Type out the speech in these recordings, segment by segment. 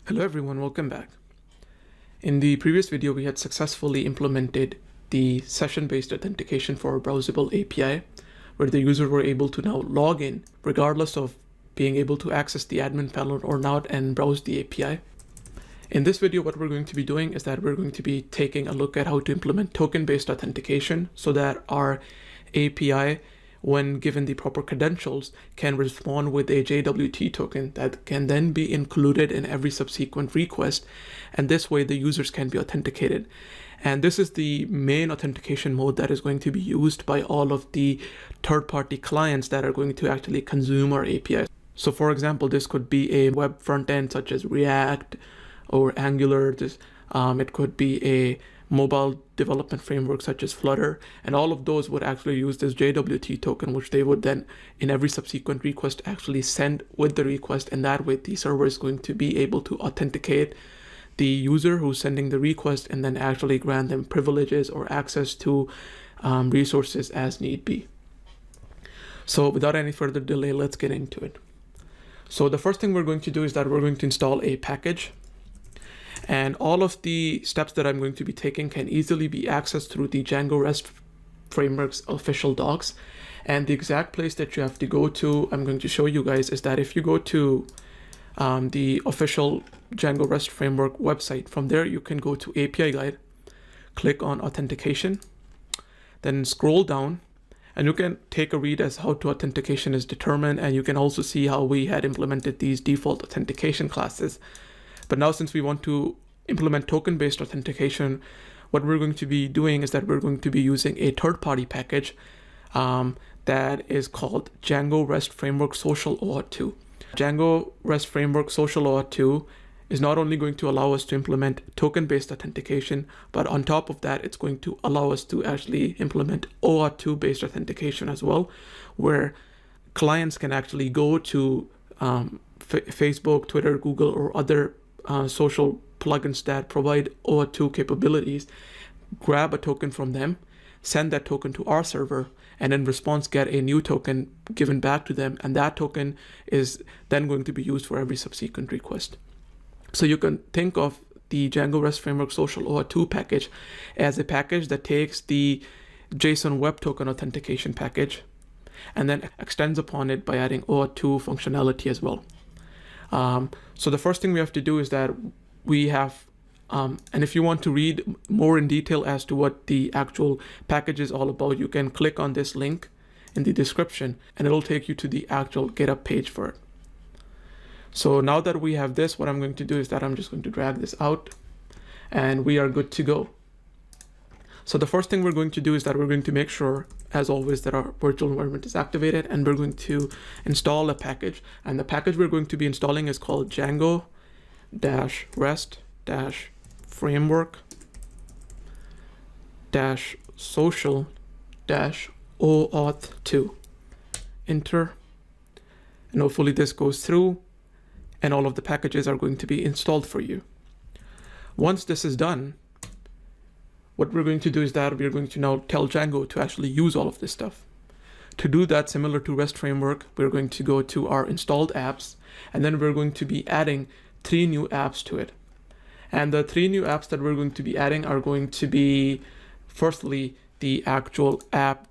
Hello everyone, welcome back. In the previous video, we had successfully implemented the session-based authentication for a browsable API, where the user were able to now log in regardless of being able to access the admin panel or not and browse the API. In this video, what we're going to be doing is that we're going to be taking a look at how to implement token-based authentication so that our API, when given the proper credentials, can respond with a JWT token that can then be included in every subsequent request. And this way the users can be authenticated. And this is the main authentication mode that is going to be used by all of the third-party clients that are going to actually consume our API. So for example, this could be a web front end such as React or Angular. It could be a mobile development framework such as Flutter, and all of those would actually use this JWT token, which they would then in every subsequent request actually send with the request, and that way the server is going to be able to authenticate the user who's sending the request and then actually grant them privileges or access to resources as need be. So without any further delay, let's get into it. So the first thing we're going to do is that we're going to install a package. And all of the steps that I'm going to be taking can easily be accessed through the Django REST framework's official docs. And the exact place that you have to go to, I'm going to show you guys, is that if you go to the official Django REST framework website, from there you can go to API guide, click on authentication, then scroll down, and you can take a read as how to authentication is determined. And you can also see how we had implemented these default authentication classes. But now, since we want to implement token-based authentication, what we're going to be doing is that we're going to be using a third-party package that is called Django REST Framework Social OAuth 2. Django REST Framework Social OAuth 2 is not only going to allow us to implement token-based authentication, but on top of that, it's going to allow us to actually implement OAuth 2-based authentication as well, where clients can actually go to Facebook, Twitter, Google, or other social plugins that provide OAuth 2 capabilities, grab a token from them, send that token to our server, and in response get a new token given back to them, and that token is then going to be used for every subsequent request. So you can think of the Django REST Framework Social OAuth 2 package as a package that takes the JSON Web Token Authentication package and then extends upon it by adding OAuth 2 functionality as well. So the first thing we have to do is that we have, and if you want to read more in detail as to what the actual package is all about, you can click on this link in the description and it'll take you to the actual GitHub page for it. So now that we have this, what I'm going to do is that I'm just going to drag this out and we are good to go. So the first thing we're going to do is that we're going to make sure, as always, that our virtual environment is activated, and we're going to install a package. And the package we're going to be installing is called Django-REST-framework-social-OAuth 2. Enter. And hopefully this goes through and all of the packages are going to be installed for you. Once this is done, what we're going to do is that we're going to now tell Django to actually use all of this stuff. To do that, similar to REST framework, we're going to go to our installed apps, and then we're going to be adding 3 new apps to it. And the 3 new apps that we're going to be adding are going to be, firstly, the actual app,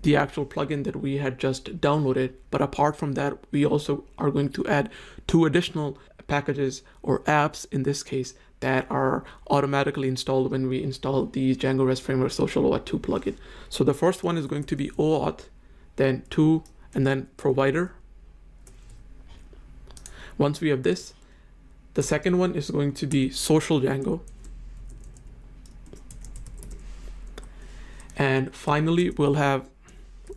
the actual plugin that we had just downloaded. But apart from that, we also are going to add 2 additional packages or apps in this case that are automatically installed when we install the Django REST Framework Social OAuth 2 plugin. So the first one is going to be OAuth, then 2, and then provider. Once we have this, the second one is going to be social Django. And finally, we'll have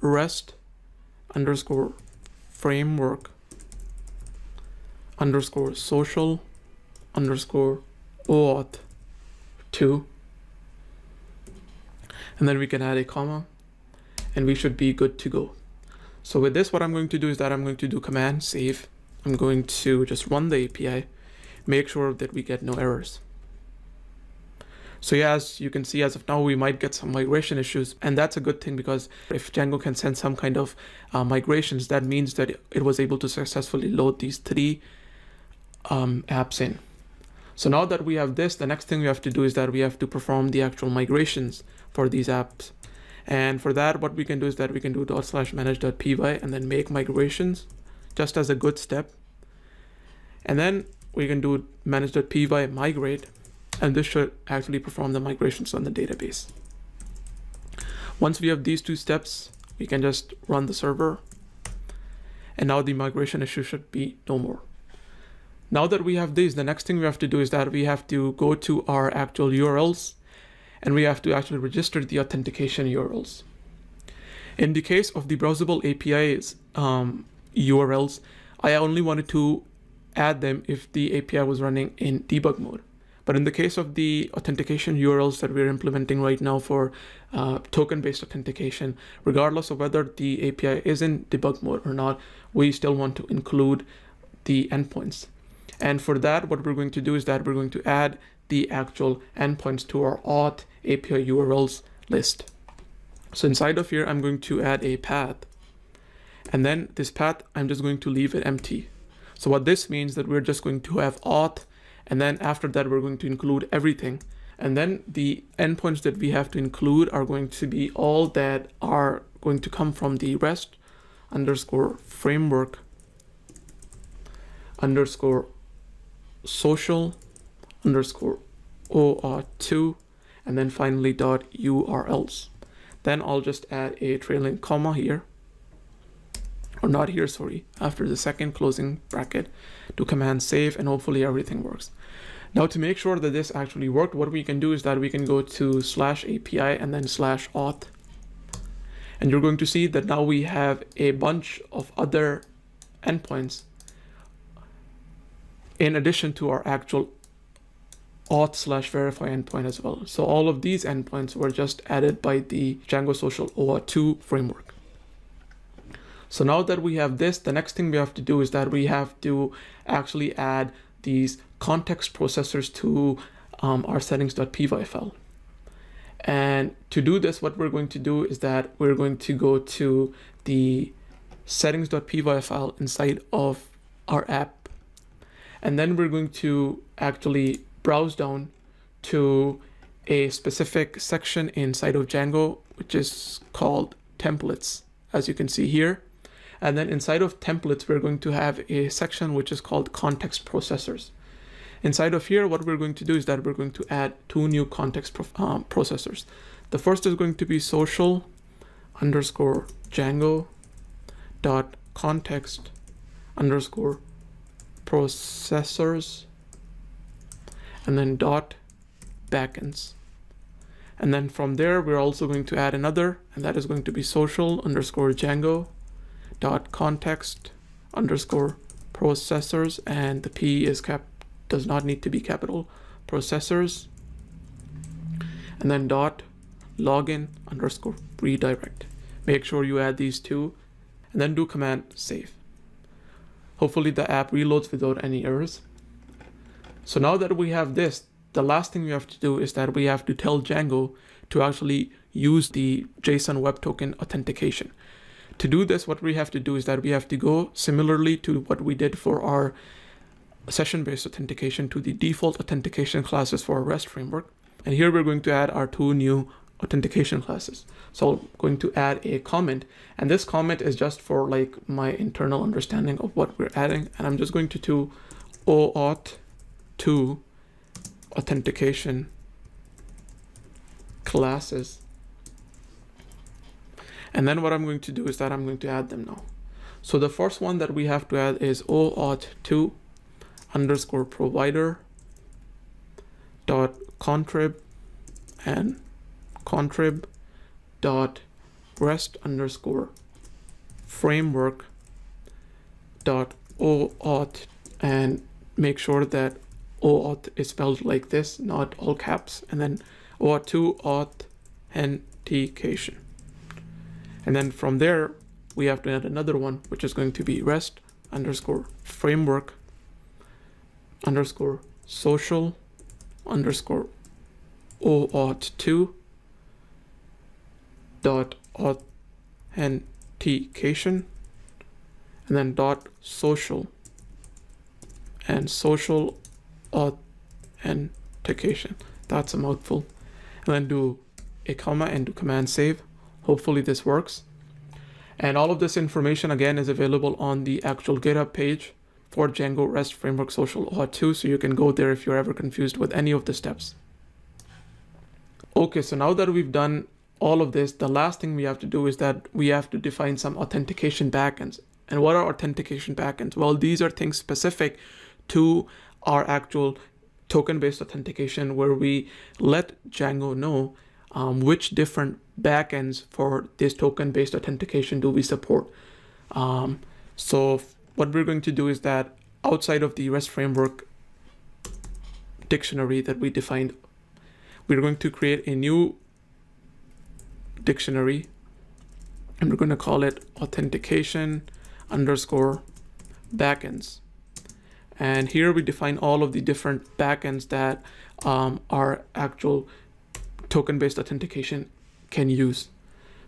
REST_framework_social_OAuth 2. And then we can add a comma and we should be good to go. So with this, what I'm going to do is that I'm going to do command save. I'm going to just run the API, make sure that we get no errors. So yeah, as you can see, as of now, we might get some migration issues, and that's a good thing, because if Django can send some kind of migrations, that means that it was able to successfully load these 3 apps in. So now that we have this, the next thing we have to do is that we have to perform the actual migrations for these apps. And for that, what we can do is that we can do /manage.py and then make migrations just as a good step. And then we can do manage.py migrate, and this should actually perform the migrations on the database. Once we have these two steps, we can just run the server. And now the migration issue should be no more. Now that we have these, the next thing we have to do is that we have to go to our actual URLs, and we have to actually register the authentication URLs. In the case of the browsable API's URLs, I only wanted to add them if the API was running in debug mode. But in the case of the authentication URLs that we're implementing right now for token-based authentication, regardless of whether the API is in debug mode or not, we still want to include the endpoints. And for that, what we're going to do is that we're going to add the actual endpoints to our auth API URLs list. So inside of here, I'm going to add a path. And then this path, I'm just going to leave it empty. So what this means that we're just going to have auth, and then after that, we're going to include everything. And then the endpoints that we have to include are going to be all that are going to come from the REST underscore framework underscore social underscore OAuth2, and then finally .urls. Then I'll just add a trailing comma here, or not here, sorry, after the second closing bracket to command save, and hopefully everything works. Now to make sure that this actually worked, what we can do is that we can go to /API and then /auth. And you're going to see that now we have a bunch of other endpoints in addition to our actual auth/verify endpoint as well. So all of these endpoints were just added by the Django Social OAuth2 framework. So now that we have this, the next thing we have to do is that we have to actually add these context processors to our settings.py file. And to do this, what we're going to do is that we're going to go to the settings.py file inside of our app. And then we're going to actually browse down to a specific section inside of Django, which is called templates, as you can see here. And then inside of templates, we're going to have a section which is called context processors. Inside of here, what we're going to do is that we're going to add two new context processors. The first is going to be social underscore Django dot context underscore processors, and then dot backends. And then from there, we're also going to add another, and that is going to be social underscore Django dot context underscore processors, and the P is does not need to be capital, processors, and then dot login underscore redirect. Make sure you add these two, and then do command save. Hopefully the app reloads without any errors. So now that we have this, the last thing we have to do is that we have to tell Django to actually use the JSON Web Token authentication. To do this, what we have to do is that we have to go similarly to what we did for our session-based authentication to the default authentication classes for our REST framework. And here we're going to add our two new authentication classes. So I'm going to add a comment, and this comment is just for like my internal understanding of what we're adding. And I'm just going to do OAuth2 authentication classes. And then what I'm going to do is that I'm going to add them now. So the first one that we have to add is OAuth2 underscore provider dot contrib and contrib dot rest underscore framework dot OAuth, and make sure that OAuth is spelled like this, not all caps, and then OAuth2 authentication. And then from there, we have to add another one, which is going to be rest underscore framework underscore social underscore OAuth2 dot authentication, and then dot social, and social authentication. That's a mouthful. And then do a comma and do command save. Hopefully this works. And all of this information again is available on the actual GitHub page for Django REST Framework Social Auth 2, so you can go there if you're ever confused with any of the steps. Okay, so now that we've done all of this, the last thing we have to do is that we have to define some authentication backends. And what are authentication backends? Well, these are things specific to our actual token-based authentication, where we let Django know which different backends for this token-based authentication do we support. So what we're going to do is that outside of the REST framework dictionary that we defined, we're going to create a new dictionary, and we're going to call it authentication _ backends. And here we define all of the different backends that our actual token-based authentication can use.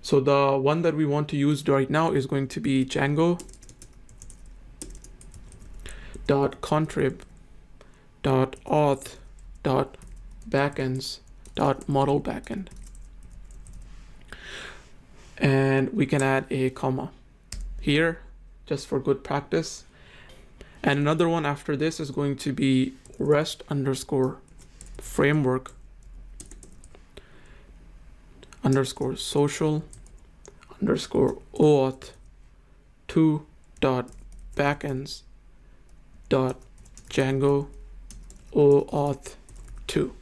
So the one that we want to use right now is going to be django.contrib.auth.backends.model backend. And we can add a comma here just for good practice. And another one after this is going to be REST _ framework _ social _ auth 2.backends.django auth 2.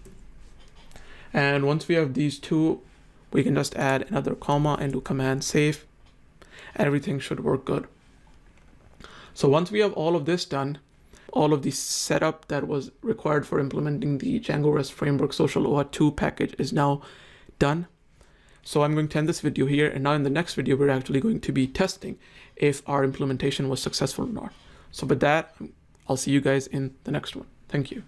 And once we have these two, we can just add another comma and do command save. Everything should work good. So once we have all of this done, all of the setup that was required for implementing the Django REST Framework Social Auth 2 package is now done. So I'm going to end this video here, and now in the next video, we're actually going to be testing if our implementation was successful or not. So with that, I'll see you guys in the next one. Thank you.